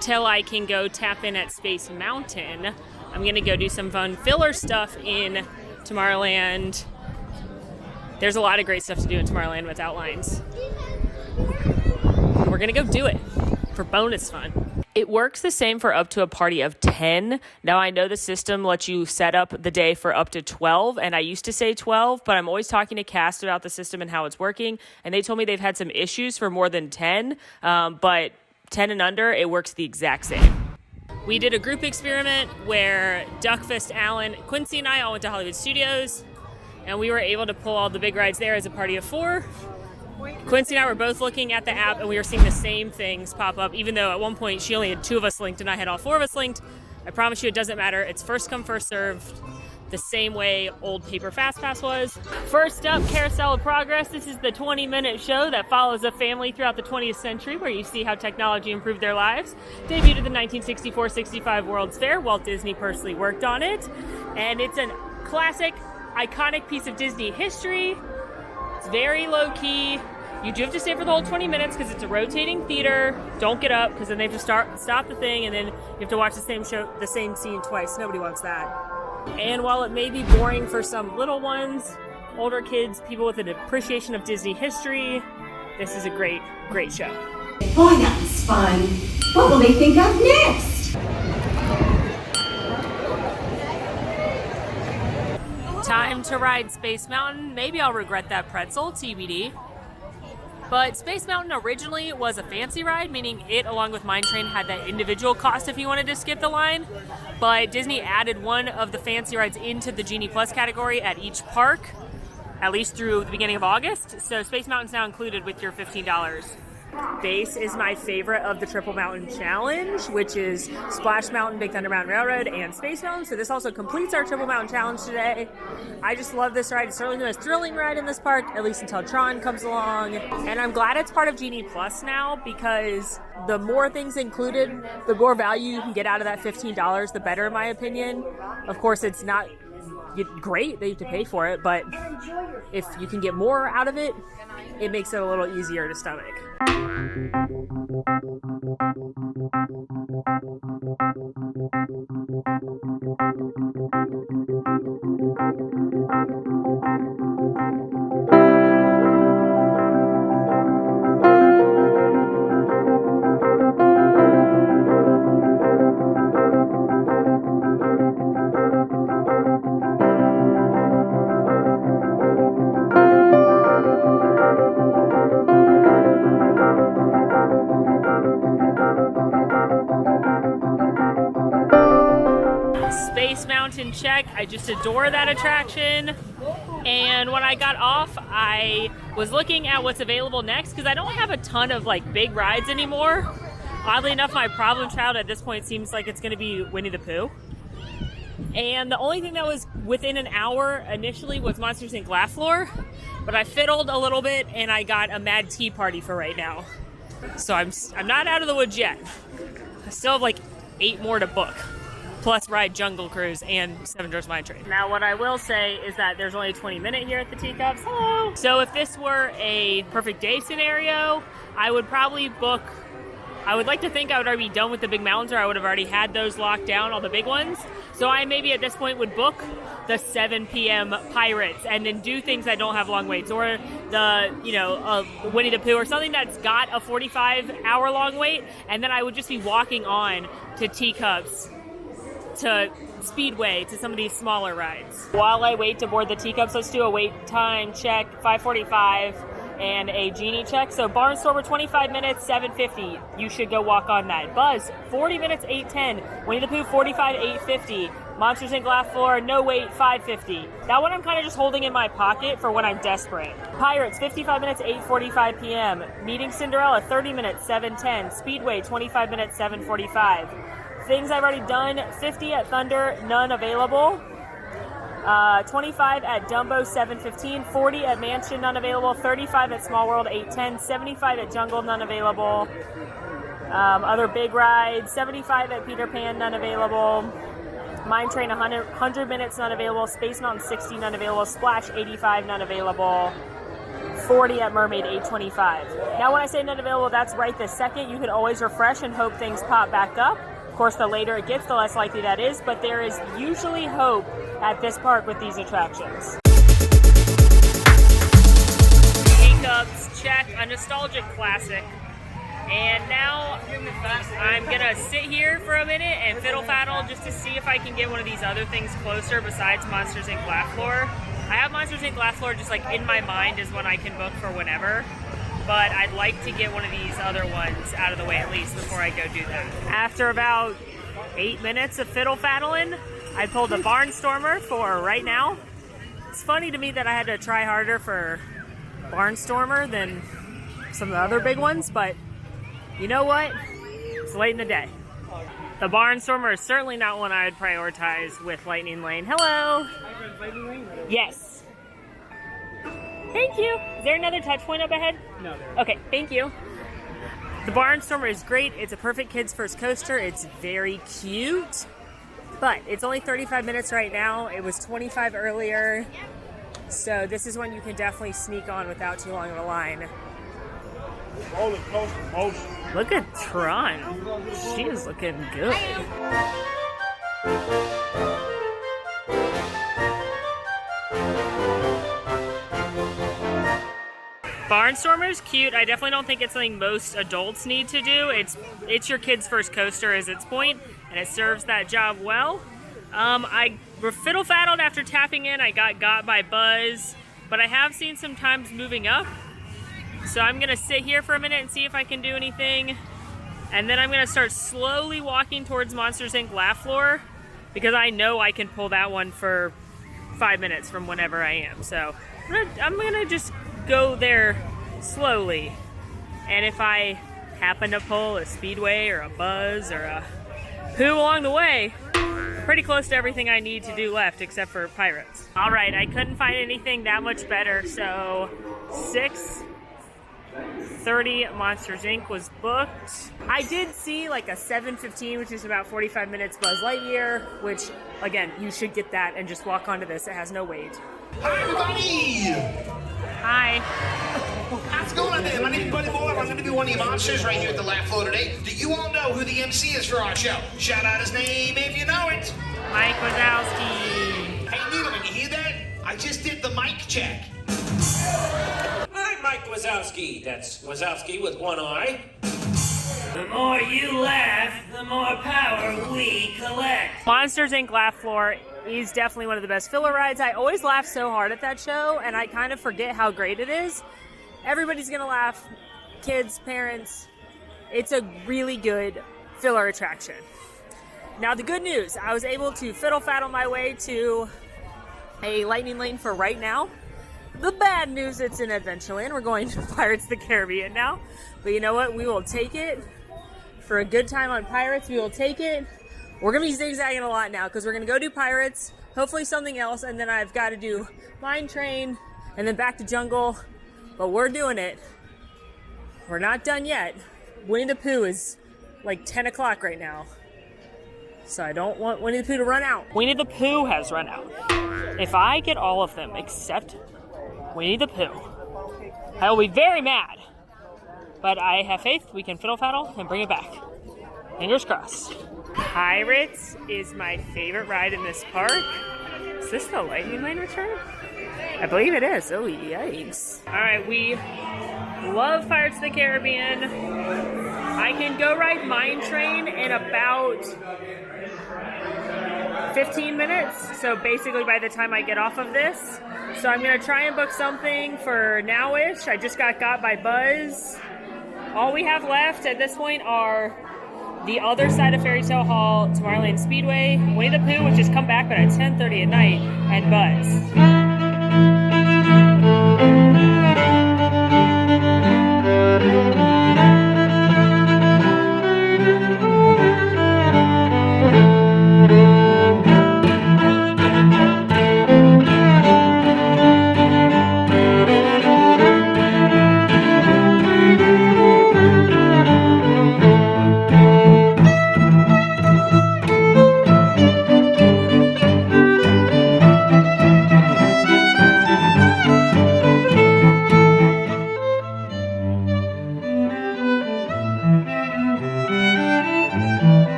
till I can go tap in at Space Mountain, I'm gonna go do some fun filler stuff in Tomorrowland. There's a lot of great stuff to do in Tomorrowland without lines. We're gonna go do it for bonus fun. It works the same for up to a party of 10. Now, I know the system lets you set up the day for up to 12, and I used to say 12, but I'm always talking to cast about the system and how it's working, and they told me they've had some issues for more than 10, but 10 and under, it works the exact same. We did a group experiment where Duckfist, Alan, Quincy, and I all went to Hollywood Studios, and we were able to pull all the big rides there as a party of 4. Quincy and I were both looking at the app, and we were seeing the same things pop up, even though at one point she only had 2 of us linked and I had all 4 of us linked. I promise you it doesn't matter. It's first come, first served, the same way old paper Fast Pass was. First up, Carousel of Progress. This is the 20-minute show that follows a family throughout the 20th century where you see how technology improved their lives. Debuted at the 1964-65 World's Fair. Walt Disney personally worked on it. And it's a classic, iconic piece of Disney history. It's very low-key. You do have to stay for the whole 20 minutes because it's a rotating theater. Don't get up because then they have to stop the thing, and then you have to watch the same scene twice. Nobody wants that. And while it may be boring for some little ones, older kids, people with an appreciation of Disney history, this is a great, great show. Boy, that was fun. What will they think of next? Time to ride Space Mountain. Maybe I'll regret that pretzel, TBD. But Space Mountain originally was a fancy ride, meaning it, along with Mine Train, had that individual cost if you wanted to skip the line. But Disney added one of the fancy rides into the Genie Plus category at each park, at least through the beginning of August. So Space Mountain's now included with your $15. Base is my favorite of the Triple Mountain Challenge, which is Splash Mountain, Big Thunder Mountain Railroad, and Space Mountain. So this also completes our Triple Mountain Challenge today. I just love this ride. It's certainly the most thrilling ride in this park, at least until Tron comes along. And I'm glad it's part of Genie Plus now, because the more things included, the more value you can get out of that $15, the better, in my opinion. Of course, it's not great that you have to pay for it, but if you can get more out of it, it makes it a little easier to stomach. Space Mountain check. I just adore that attraction. And when I got off, I was looking at what's available next because I don't have a ton of like big rides anymore. Oddly enough, my problem child at this point seems like it's going to be Winnie the Pooh. And the only thing that was within an hour initially was Monsters, Inc. Laugh Floor, but I fiddled a little bit and I got a Mad Tea Party for right now. So I'm not out of the woods yet. I still have like 8 more to book, plus ride Jungle Cruise and Seven Dwarfs Mine Train. Now, what I will say is that there's only a 20-minute here at the Teacups. Hello! So if this were a perfect day scenario, I would probably book, I would like to think I would already be done with the big mountains, or I would have already had those locked down, all the big ones. So I maybe at this point would book the 7 p.m. Pirates and then do things that don't have long waits, or the, Winnie the Pooh or something that's got a 45-hour long wait, and then I would just be walking on to Teacups, to Speedway, to some of these smaller rides. While I wait to board the Teacups, let's do a wait time check, 5:45, and a Genie check. So Barnstormer, 25 minutes, 7:50. You should go walk on that. Buzz, 40 minutes, 8:10. Winnie the Pooh, 45, 8:50. Monsters, Inc. Laugh Floor, no wait, 5:50. That one I'm kind of just holding in my pocket for when I'm desperate. Pirates, 55 minutes, 8:45 p.m. Meeting Cinderella, 30 minutes, 7:10. Speedway, 25 minutes, 7:45. Things I've already done, 50 at Thunder, none available. 25 at Dumbo, 7:15. 40 at Mansion, none available. 35 at Small World, 8:10. 75 at Jungle, none available. Other big rides, 75 at Peter Pan, none available. Mine Train, 100 minutes, none available. Space Mountain, 60, none available. Splash, 85, none available. 40 at Mermaid, 8:25. Now when I say none available, that's right this second. You could always refresh and hope things pop back up. Of course, the later it gets, the less likely that is, but there is usually hope at this park with these attractions. Teacups, check, a nostalgic classic. And now I'm gonna sit here for a minute and fiddle faddle just to see if I can get one of these other things closer besides Monsters Inc. Laugh Floor. I have Monsters Inc. Laugh Floor just like in my mind is one I can book for whenever, but I'd like to get one of these other ones out of the way at least before I go do that. After about 8 minutes of fiddle faddling, I pulled a barnstormer for right now. It's funny to me that I had to try harder for barnstormer than some of the other big ones, but you know what? It's late in the day. The barnstormer is certainly not one I would prioritize with Lightning Lane. Hello! Yes. Thank you. Is there another touch point up ahead? No, there isn't. Okay, thank you. The barnstormer is great. It's a perfect kid's first coaster. It's very cute, but it's only 35 minutes right now. It was 25 earlier, so this is one you can definitely sneak on without too long of a line. Roller coaster motion. Look at Tron. She is looking good. Barnstormer is cute. I definitely don't think it's something most adults need to do. It's your kid's first coaster is its point, and it serves that job well. I fiddle faddled after tapping in. I got by Buzz, but I have seen some times moving up. So I'm gonna sit here for a minute and see if I can do anything. And then I'm gonna start slowly walking towards Monsters Inc. Laugh Floor because I know I can pull that one for 5 minutes from whenever I am. So I'm gonna just go there slowly. And if I happen to pull a Speedway or a Buzz or a Pooh along the way, pretty close to everything I need to do left except for Pirates. All right, I couldn't find anything that much better, so 6:30 Monsters Inc. was booked. I did see like a 7:15, which is about 45 minutes Buzz Lightyear, which again, you should get that and just walk onto this. It has no wait. Hi, everybody! Hi. How's it going out there? My name's Buddy Boy. I'm going to be one of your monsters right here at the Laugh Floor today. Do you all know who the MC is for our show? Shout out his name if you know it. Mike Wazowski. Hey, Needleman, you hear that? I just did the mic check. I'm Mike Wazowski. That's Wazowski with one eye. The more you laugh, the more power we collect. Monsters Inc. Laugh Floor is definitely one of the best filler rides. I always laugh so hard at that show, and I kind of forget how great it is. Everybody's gonna laugh, kids, parents. It's a really good filler attraction. Now the good news, I was able to fiddle faddle my way to a Lightning Lane for right now. The bad news, it's in Adventureland. We're going to Pirates of the Caribbean now. But you know what? We will take it. For a good time on Pirates, we will take it. We're going to be zigzagging a lot now because we're going to go do Pirates, hopefully something else, and then I've got to do Mine Train, and then back to Jungle. But we're doing it. We're not done yet. Winnie the Pooh is like 10 o'clock right now. So I don't want Winnie the Pooh to run out. Winnie the Pooh has run out. If I get all of them except Winnie the Pooh, I will be very mad. But I have faith we can fiddle faddle and bring it back. Fingers crossed. Pirates is my favorite ride in this park. Is this the Lightning Lane return? I believe it is. Oh, yikes. All right, we love Pirates of the Caribbean. I can go ride Mine Train in about 15 minutes. So basically by the time I get off of this. So I'm gonna try and book something for now-ish. I just got by Buzz. All we have left at this point are the other side of Fairy Tale Hall, Tomorrowland Speedway, Winnie the Pooh, which has come back but at 10:30 at night, and Buzz.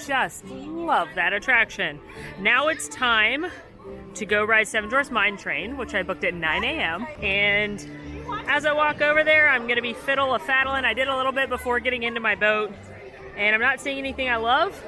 just love that attraction. Now it's time to go ride Seven Dwarfs Mine Train, which I booked at 9 a.m. And as I walk over there, I'm gonna be Fiddle, faddling. I did a little bit before getting into my boat, and I'm not seeing anything I love.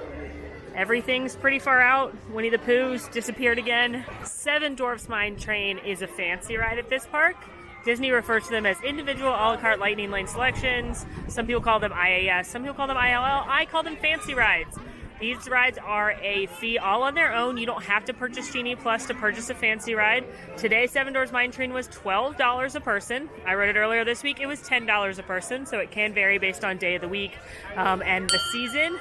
Everything's pretty far out. Winnie the Pooh's disappeared again. Seven Dwarfs Mine Train is a fancy ride at this park. Disney refers to them as individual a la carte lightning lane selections. Some people call them IAS, some people call them ILL. I call them fancy rides. These rides are a fee all on their own. You don't have to purchase Genie Plus to purchase a fancy ride. Today, Seven Dwarfs Mine Train was $12 a person. I rode it earlier this week. It was $10 a person, so it can vary based on day of the week and the season.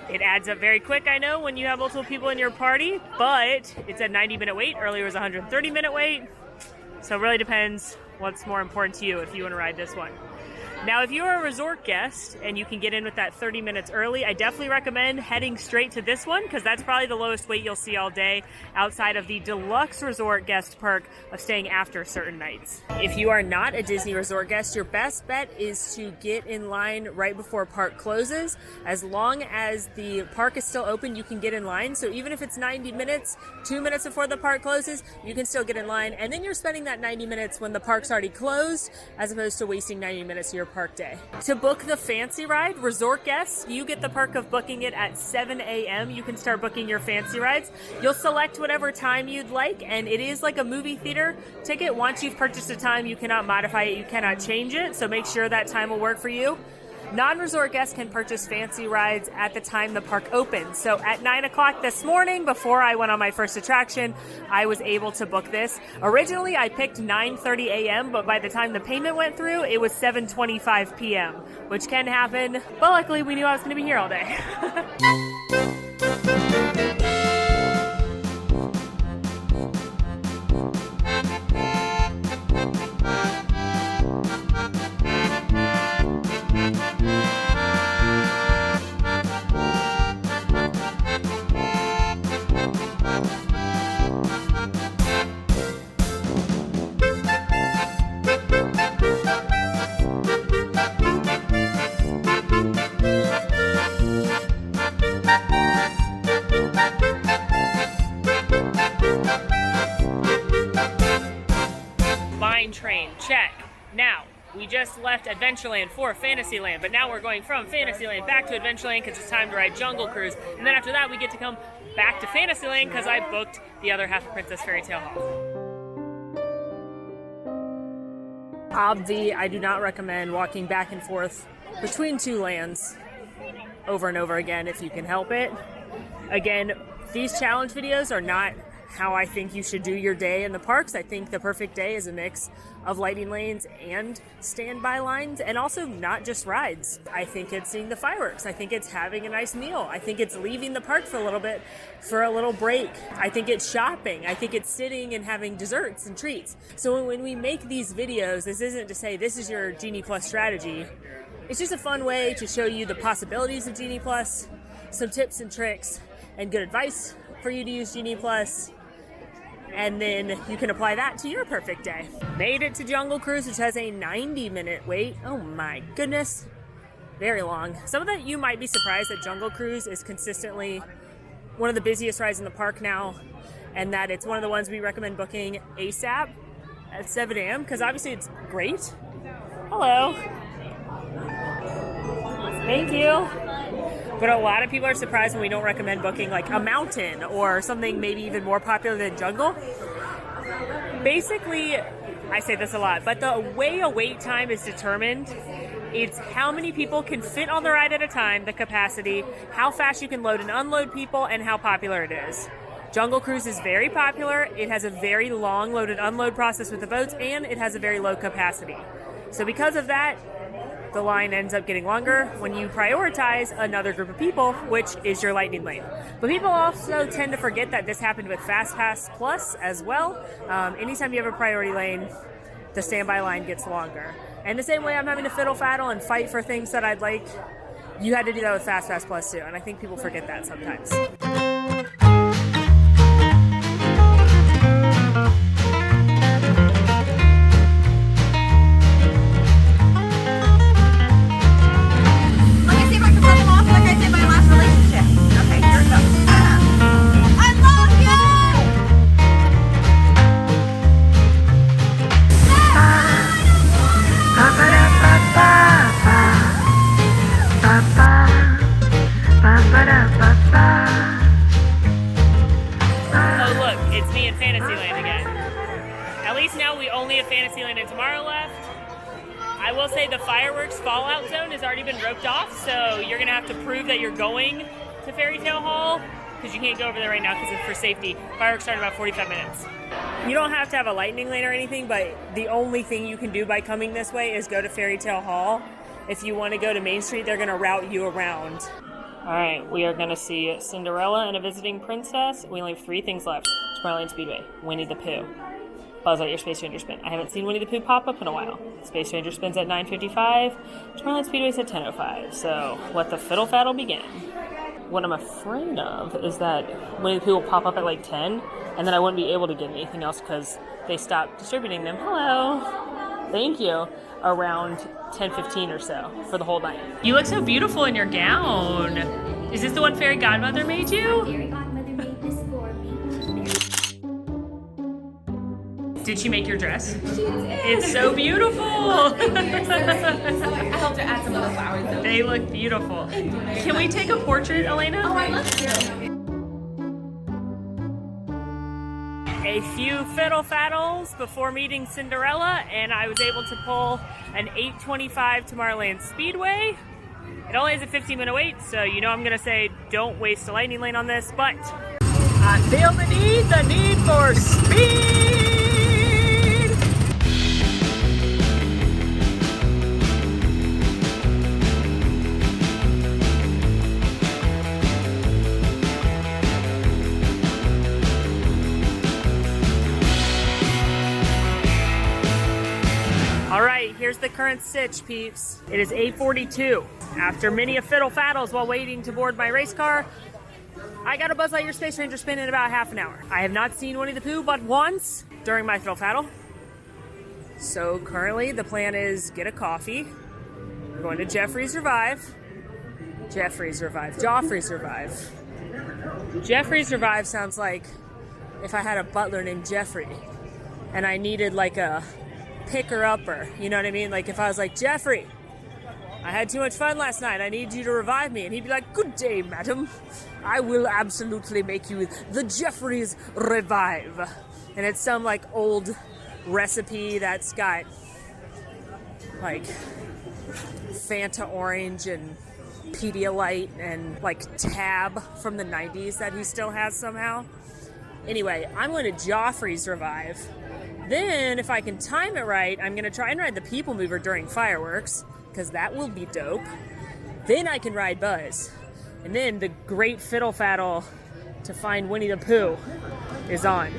It adds up very quick, I know, when you have multiple people in your party, but it's a 90-minute wait. Earlier was a 130-minute wait. So it really depends what's more important to you if you want to ride this one. Now, if you're a resort guest and you can get in with that 30 minutes early, I definitely recommend heading straight to this one because that's probably the lowest wait you'll see all day outside of the deluxe resort guest perk of staying after certain nights. If you are not a Disney resort guest, your best bet is to get in line right before park closes. As long as the park is still open, you can get in line. So even if it's 90 minutes, 2 minutes before the park closes, you can still get in line. And then you're spending that 90 minutes when the park's already closed, as opposed to wasting 90 minutes of your park day. To book the fancy ride, resort guests, you get the perk of booking it at 7 a.m. You can start booking your fancy rides. You'll select whatever time you'd like, and it is like a movie theater ticket. Once you've purchased a time, you cannot modify it, you cannot change it, so make sure that time will work for you. Non-resort guests can purchase fancy rides at the time the park opens. So at 9 o'clock this morning, before I went on my first attraction, I was able to book this. Originally, I picked 9:30 a.m., but by the time the payment went through, it was 7:25 p.m., which can happen. But luckily, we knew I was going to be here all day. Mine Train, check. Now, we just left Adventureland for Fantasyland, but now we're going from Fantasyland back to Adventureland because it's time to ride Jungle Cruise. And then after that, we get to come back to Fantasyland because I booked the other half of Princess Fairy Tale Hall. Obvi, I do not recommend walking back and forth between two lands over and over again if you can help it. Again, these challenge videos are not how I think you should do your day in the parks. I think the perfect day is a mix of lighting lanes and standby lines, and also not just rides. I think it's seeing the fireworks. I think it's having a nice meal. I think it's leaving the park for a little bit, for a little break. I think it's shopping. I think it's sitting and having desserts and treats. So when we make these videos, this isn't to say this is your Genie Plus strategy. It's just a fun way to show you the possibilities of Genie Plus, some tips and tricks, and good advice for you to use Genie Plus. And then you can apply that to your perfect day. Made it to Jungle Cruise, which has a 90-minute wait. Oh my goodness. Very long. Some of that you might be surprised that Jungle Cruise is consistently one of the busiest rides in the park now, and that it's one of the ones we recommend booking ASAP at 7 a.m. because obviously it's great. Hello. Thank you. But a lot of people are surprised when we don't recommend booking like a mountain or something maybe even more popular than Jungle. Basically, I say this a lot, but the way a wait time is determined, it's how many people can fit on the ride at a time, the capacity, how fast you can load and unload people, and how popular it is. Jungle Cruise is very popular. It has a very long load and unload process with the boats, and it has a very low capacity. So because of that, the line ends up getting longer when you prioritize another group of people, which is your lightning lane. But people also tend to forget that this happened with Fast Pass Plus as well. Anytime you have a priority lane, the standby line gets longer. And the same way I'm having to fiddle faddle and fight for things that I'd like, you had to do that with Fast Pass Plus too. And I think people forget that sometimes. Let me see if I can run them off like I did my last relationship. Okay. it's me in Fantasyland again. At least now we only have Fantasyland and Tomorrow left. I will say the fireworks fallout zone has already been roped off, so you're gonna have to prove that you're going to Fairy Tale Hall, because you can't go over there right now because it's for safety. Fireworks start in about 45 minutes. You don't have to have a lightning lane or anything, but the only thing you can do by coming this way is go to Fairy Tale Hall. If you want to go to Main Street, they're gonna route you around. All right, we are gonna see Cinderella and a visiting princess. We only have 3 things left. Tomorrowland Speedway, Winnie the Pooh, Buzz Lightyear Space Ranger Spin. I haven't seen Winnie the Pooh pop up in a while. Space Ranger Spin's at 9:55. Tomorrowland Speedway's at 10:05. So let the fiddle faddle begin. What I'm afraid of is that Winnie the Pooh will pop up at like 10, and then I wouldn't be able to get anything else because they stopped distributing them. Hello. Thank you. Around 10:15 or so for the whole night. You look so beautiful in your gown. Is this the one Fairy Godmother made you? Fairy Godmother made this for me. Did she make your dress? She did. It's so beautiful. I helped her add some of the flowers though. They look beautiful. Can we take a portrait, Elena? Oh, I'd love to. A few fiddle faddles before meeting Cinderella, and I was able to pull an 8:25 Tomorrowland Speedway. It only has a 15-minute wait, so you know I'm gonna say don't waste a lightning lane on this, but I feel the need for speed! All right, here's the current stitch, peeps. It is 8:42. After many a fiddle faddles while waiting to board my race car, I got a Buzz Lightyear Space Ranger spin in about half an hour. I have not seen Winnie the Pooh but once during my fiddle faddle. So currently the plan is get a coffee. We're going to Jeffrey's Revive. Jeffrey's Revive. Joffrey's Revive. Jeffrey's Revive sounds like if I had a butler named Jeffrey and I needed like a picker-upper, you know what I mean? Like if I was like, Jeffrey, I had too much fun last night, I need you to revive me. And he'd be like, good day, madam. I will absolutely make you the Jeffrey's Revive. And it's some like old recipe that's got like Fanta Orange and Pedialyte and like Tab from the 90s that he still has somehow. Anyway, I'm going to Joffrey's Revive. Then, if I can time it right, I'm going to try and ride the People Mover during fireworks, because that will be dope. Then I can ride Buzz. And then the great fiddle faddle to find Winnie the Pooh is on.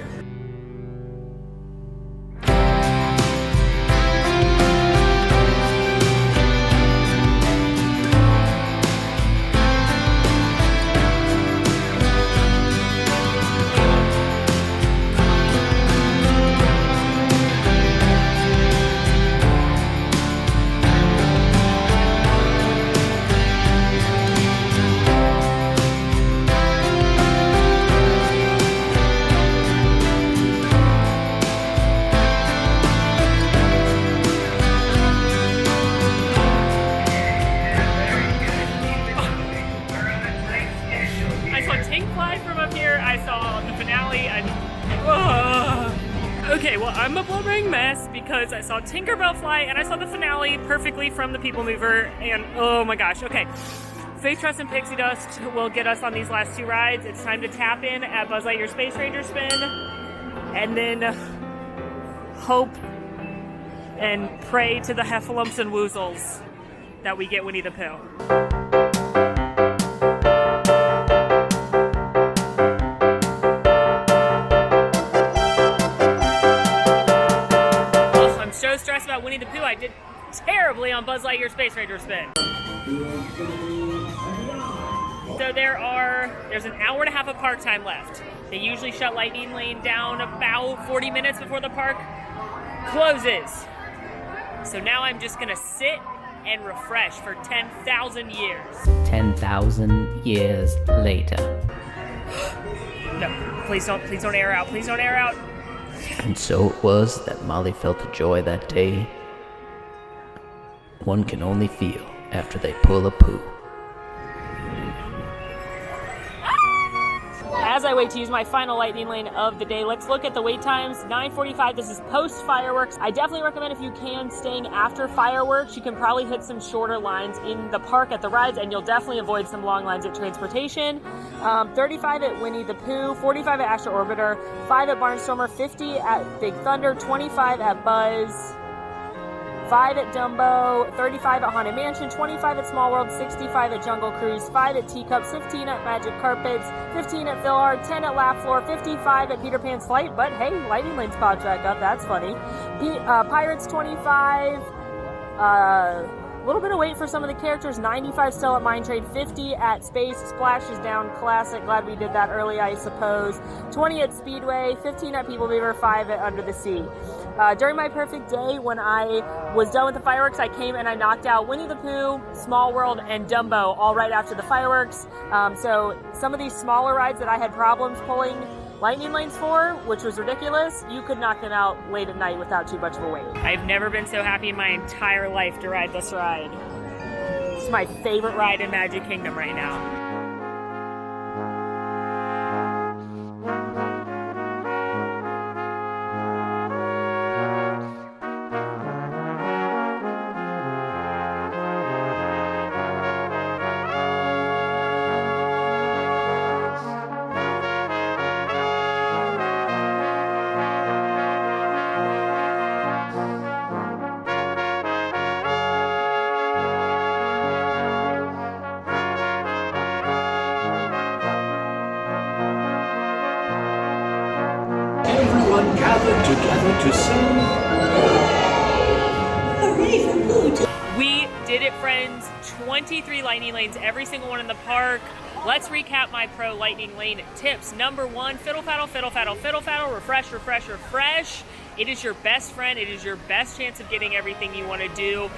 Okay, well, I'm a blubbering mess because I saw Tinkerbell fly and I saw the finale perfectly from the People Mover, and oh my gosh, okay. Faith, Trust, and Pixie Dust will get us on these last 2 rides. It's time to tap in at Buzz Lightyear Space Ranger Spin, and then hope and pray to the Heffalumps and Woozles that we get Winnie the Pooh. Stressed about Winnie the Pooh. I did terribly on Buzz Lightyear Space Ranger Spin. So there's an hour and a half of park time left. They usually shut Lightning Lane down about 40 minutes before the park closes. So now I'm just gonna sit and refresh for 10,000 years. 10,000 years later. No, please don't air out. Please don't air out. And so it was that Molly felt a joy that day one can only feel after they pull a poo. As I way to use my final lightning lane of the day. Let's look at the wait times. 9:45, this is post fireworks. I definitely recommend, if you can, staying after fireworks. You can probably hit some shorter lines in the park at the rides, and you'll definitely avoid some long lines at transportation. 35 at Winnie the Pooh, 45 at Astro Orbiter, 5 at Barnstormer, 50 at Big Thunder, 25 at Buzz, 5 at Dumbo, 35 at Haunted Mansion, 25 at Small World, 65 at Jungle Cruise, 5 at Teacups, 15 at Magic Carpets, 15 at Fiddle, 10 at Laugh Floor, 55 at Peter Pan's Flight, but hey, Lightning Lane's popped back up, that's funny. Pirates 25, a little bit of wait for some of the characters, 95 still at Mine Train, 50 at Space, Splash is down, classic, glad we did that early, I suppose. 20 at Speedway, 15 at People Beaver, 5 at Under the Sea. During my perfect day, when I was done with the fireworks, I came and I knocked out Winnie the Pooh, Small World, and Dumbo all right after the fireworks. So some of these smaller rides that I had problems pulling lightning lanes for, which was ridiculous, you could knock them out late at night without too much of a wait. I've never been so happy in my entire life to ride this ride. It's my favorite ride in Magic Kingdom right now. Everyone gathered together to sing. Hooray for Pooh! We did it, friends. 23 lightning lanes, every single one in the park. Let's recap my pro lightning lane tips. Number 1, fiddle faddle, fiddle faddle, fiddle faddle, refresh, refresh, refresh. It is your best friend. It is your best chance of getting everything you want to do.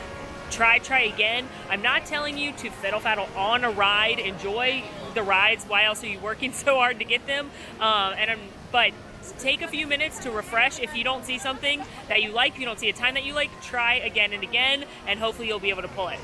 Try again. I'm not telling you to fiddle faddle on a ride. Enjoy the rides. Why else are you working so hard to get them? But take a few minutes to refresh. If you don't see something that you like, if you don't see a time that you like, try again and again, and hopefully you'll be able to pull it.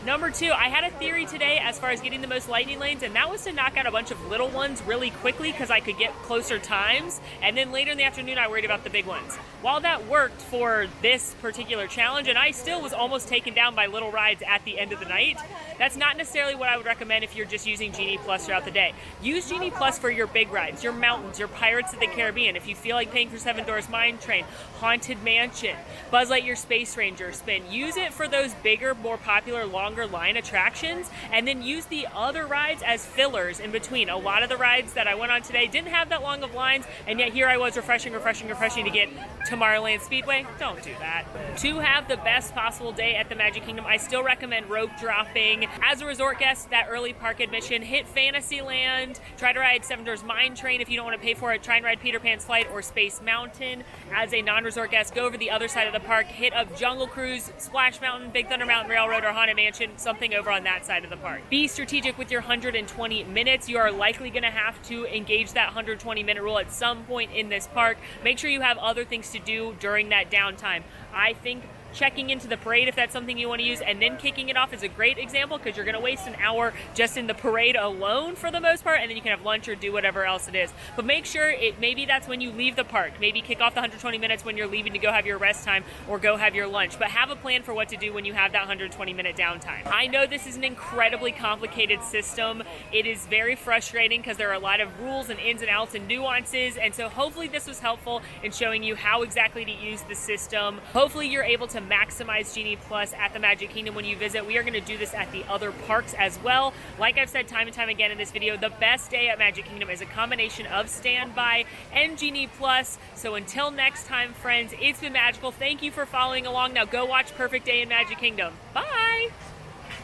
Number 2, I had a theory today as far as getting the most lightning lanes, and that was to knock out a bunch of little ones really quickly because I could get closer times, and then later in the afternoon I worried about the big ones. While that worked for this particular challenge, and I still was almost taken down by little rides at the end of the night, that's not necessarily what I would recommend if you're just using Genie Plus throughout the day. Use Genie Plus for your big rides, your mountains, your Pirates of the Caribbean. If you feel like paying for Seven Dwarfs Mine Train, Haunted Mansion, Buzz Lightyear Space Ranger spin, use it for those bigger, more popular, longer line attractions, and then use the other rides as fillers in between. A lot of the rides that I went on today didn't have that long of lines, and yet here I was refreshing to get Tomorrowland Speedway. Don't do that. To have the best possible day at the Magic Kingdom, I still recommend rope dropping. As a resort guest, that early park admission, hit Fantasyland, try to ride Seven Dwarfs Mine Train if you don't want to pay for it, try and ride Peter Pan's Flight or Space Mountain. As a non-resort guest, go over the other side of the park, hit up Jungle Cruise, Splash Mountain, Big Thunder Mountain Railroad, or Haunted Mansion, something over on that side of the park. Be strategic with your 120 minutes. You are likely going to have to engage that 120-minute rule at some point in this park. Make sure you have other things to do during that downtime. I think checking into the parade, if that's something you want to use, and then kicking it off is a great example because you're going to waste an hour just in the parade alone for the most part, and then you can have lunch or do whatever else it is. But make sure maybe that's when you leave the park. Maybe kick off the 120 minutes when you're leaving to go have your rest time or go have your lunch. But have a plan for what to do when you have that 120-minute downtime. I know this is an incredibly complicated system. It is very frustrating because there are a lot of rules and ins and outs and nuances, and so hopefully this was helpful in showing you how exactly to use the system. Hopefully you're able to maximize Genie Plus at the Magic Kingdom when you visit. We are going to do this at the other parks as well. Like I've said time and time again in this video, the best day at Magic Kingdom is a combination of standby and Genie Plus. So until next time, friends, it's been magical. Thank you for following along. Now go watch Perfect Day in Magic Kingdom. Bye!